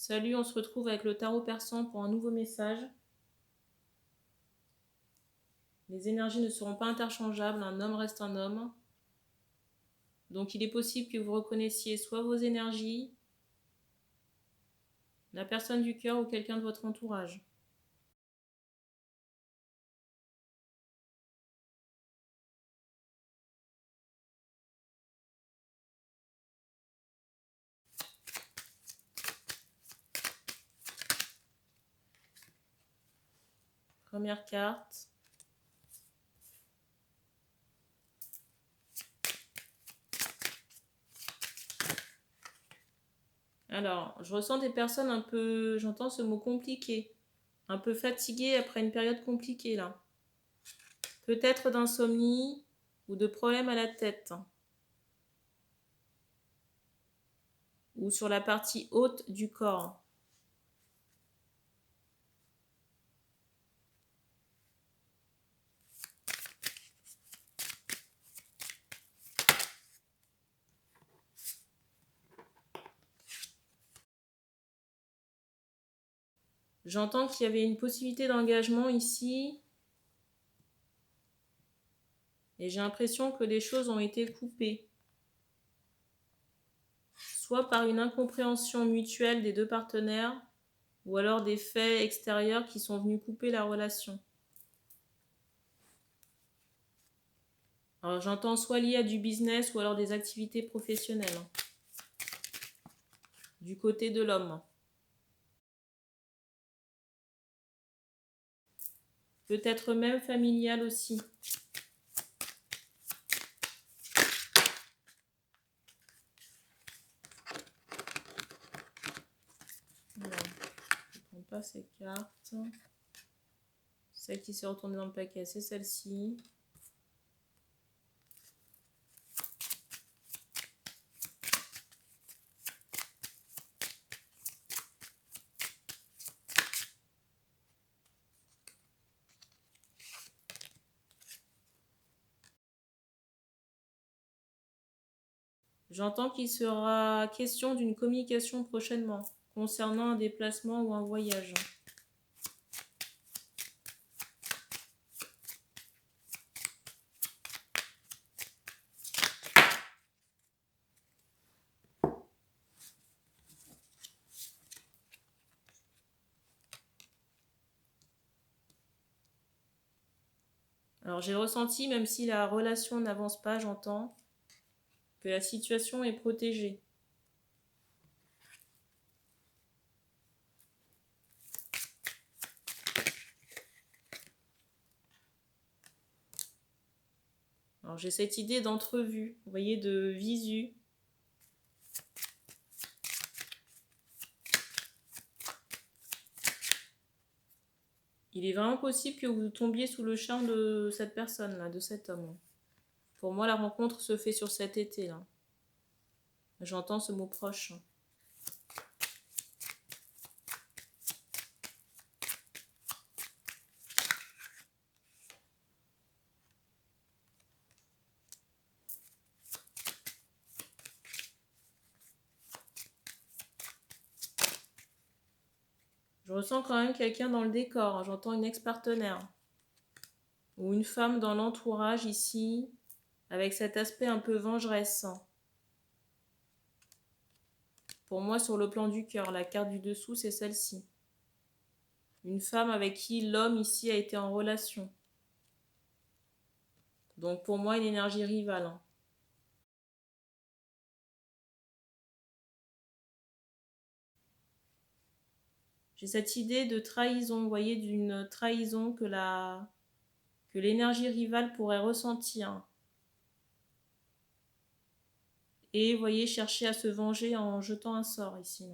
Salut, on se retrouve avec le tarot persan pour un nouveau message. Les énergies ne seront pas interchangeables, un homme reste un homme. Donc il est possible que vous reconnaissiez soit vos énergies, la personne du cœur ou quelqu'un de votre entourage. Première carte. Alors, je ressens des personnes un peu, j'entends ce mot compliqué, un peu fatiguées après une période compliquée là. Peut-être d'insomnie ou de problèmes à la tête. Ou sur la partie haute du corps. J'entends qu'il y avait une possibilité d'engagement ici. Et j'ai l'impression que les choses ont été coupées. Soit par une incompréhension mutuelle des deux partenaires, ou alors des faits extérieurs qui sont venus couper la relation. Alors j'entends soit lié à du business ou alors des activités professionnelles. Du côté de l'homme. Peut-être même familial aussi. Alors, je ne prends pas ces cartes. Celle qui s'est retournée dans le paquet, c'est celle-ci. J'entends qu'il sera question d'une communication prochainement, concernant un déplacement ou un voyage. Alors j'ai ressenti, même si la relation n'avance pas, j'entends que la situation est protégée. Alors j'ai cette idée d'entrevue, vous voyez, de visu. Il est vraiment possible que vous tombiez sous le charme de cette personne-là, de cet homme. Pour moi, la rencontre se fait sur cet été-là. J'entends ce mot proche. Je ressens quand même quelqu'un dans le décor. J'entends une ex-partenaire. Ou une femme dans l'entourage ici, avec cet aspect un peu vengeresse. Pour moi, sur le plan du cœur, la carte du dessous, c'est celle-ci. Une femme avec qui l'homme ici a été en relation. Donc pour moi, une énergie rivale. J'ai cette idée de trahison, vous voyez, d'une trahison que l'énergie rivale pourrait ressentir. Et vous voyez, chercher à se venger en jetant un sort ici.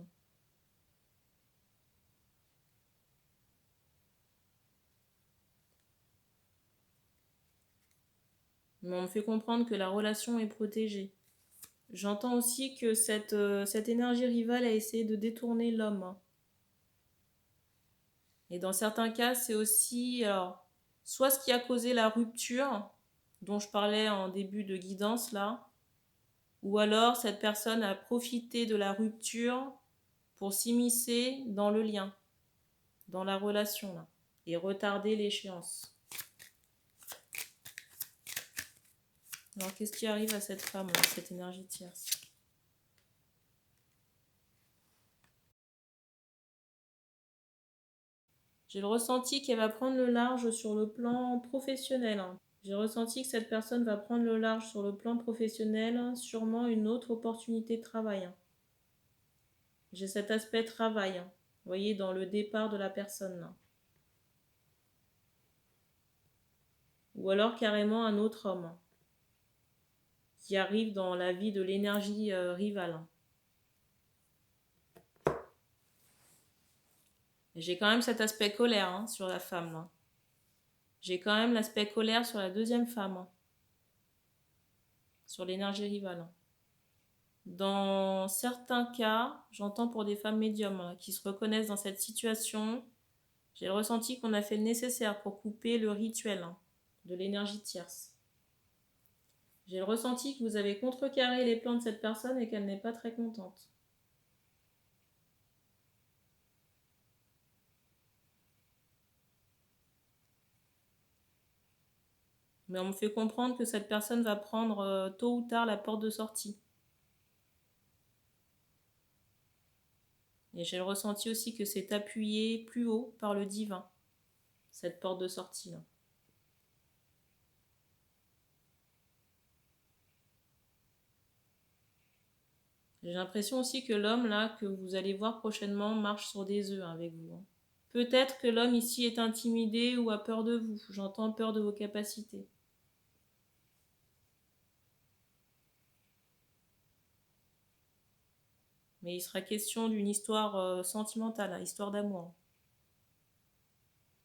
Mais on me fait comprendre que la relation est protégée. J'entends aussi que cette énergie rivale a essayé de détourner l'homme. Et dans certains cas, c'est aussi soit ce qui a causé la rupture, dont je parlais en début de guidance là, ou alors cette personne a profité de la rupture pour s'immiscer dans le lien, dans la relation, là, et retarder l'échéance. Alors, qu'est-ce qui arrive à cette femme, là, cette énergie tierce? J'ai le ressenti qu'elle va prendre le large sur le plan professionnel. J'ai ressenti que cette personne va prendre le large sur le plan professionnel, sûrement une autre opportunité de travail. J'ai cet aspect travail, vous voyez, dans le départ de la personne, là. Ou alors carrément un autre homme qui arrive dans la vie de l'énergie rivale. J'ai quand même cet aspect colère sur la femme, là. J'ai quand même l'aspect colère sur la deuxième femme, sur l'énergie rivale. Dans certains cas, j'entends pour des femmes médiums qui se reconnaissent dans cette situation, j'ai ressenti qu'on a fait le nécessaire pour couper le rituel de l'énergie tierce. J'ai le ressenti que vous avez contrecarré les plans de cette personne et qu'elle n'est pas très contente. Mais on me fait comprendre que cette personne va prendre tôt ou tard la porte de sortie. Et j'ai le ressenti aussi que c'est appuyé plus haut par le divin, cette porte de sortie-là. J'ai l'impression aussi que l'homme, là, que vous allez voir prochainement, marche sur des œufs avec vous. Peut-être que l'homme ici est intimidé ou a peur de vous. J'entends peur de vos capacités. Mais il sera question d'une histoire sentimentale, histoire d'amour.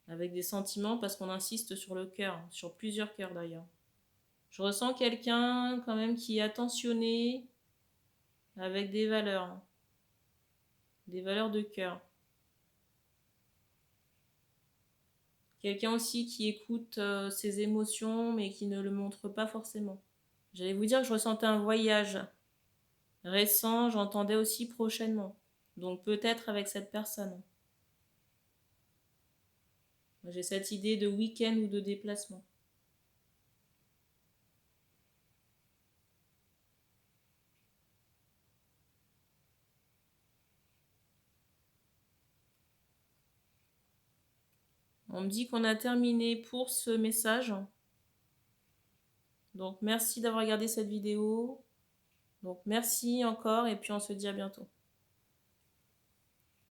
Avec des sentiments parce qu'on insiste sur le cœur, sur plusieurs cœurs d'ailleurs. Je ressens quelqu'un quand même qui est attentionné avec des valeurs de cœur. Quelqu'un aussi qui écoute ses émotions mais qui ne le montre pas forcément. J'allais vous dire que je ressentais un voyage récent, j'entendais aussi prochainement. Donc peut-être avec cette personne. J'ai cette idée de week-end ou de déplacement. On me dit qu'on a terminé pour ce message. Donc merci d'avoir regardé cette vidéo. Donc merci encore et puis on se dit à bientôt.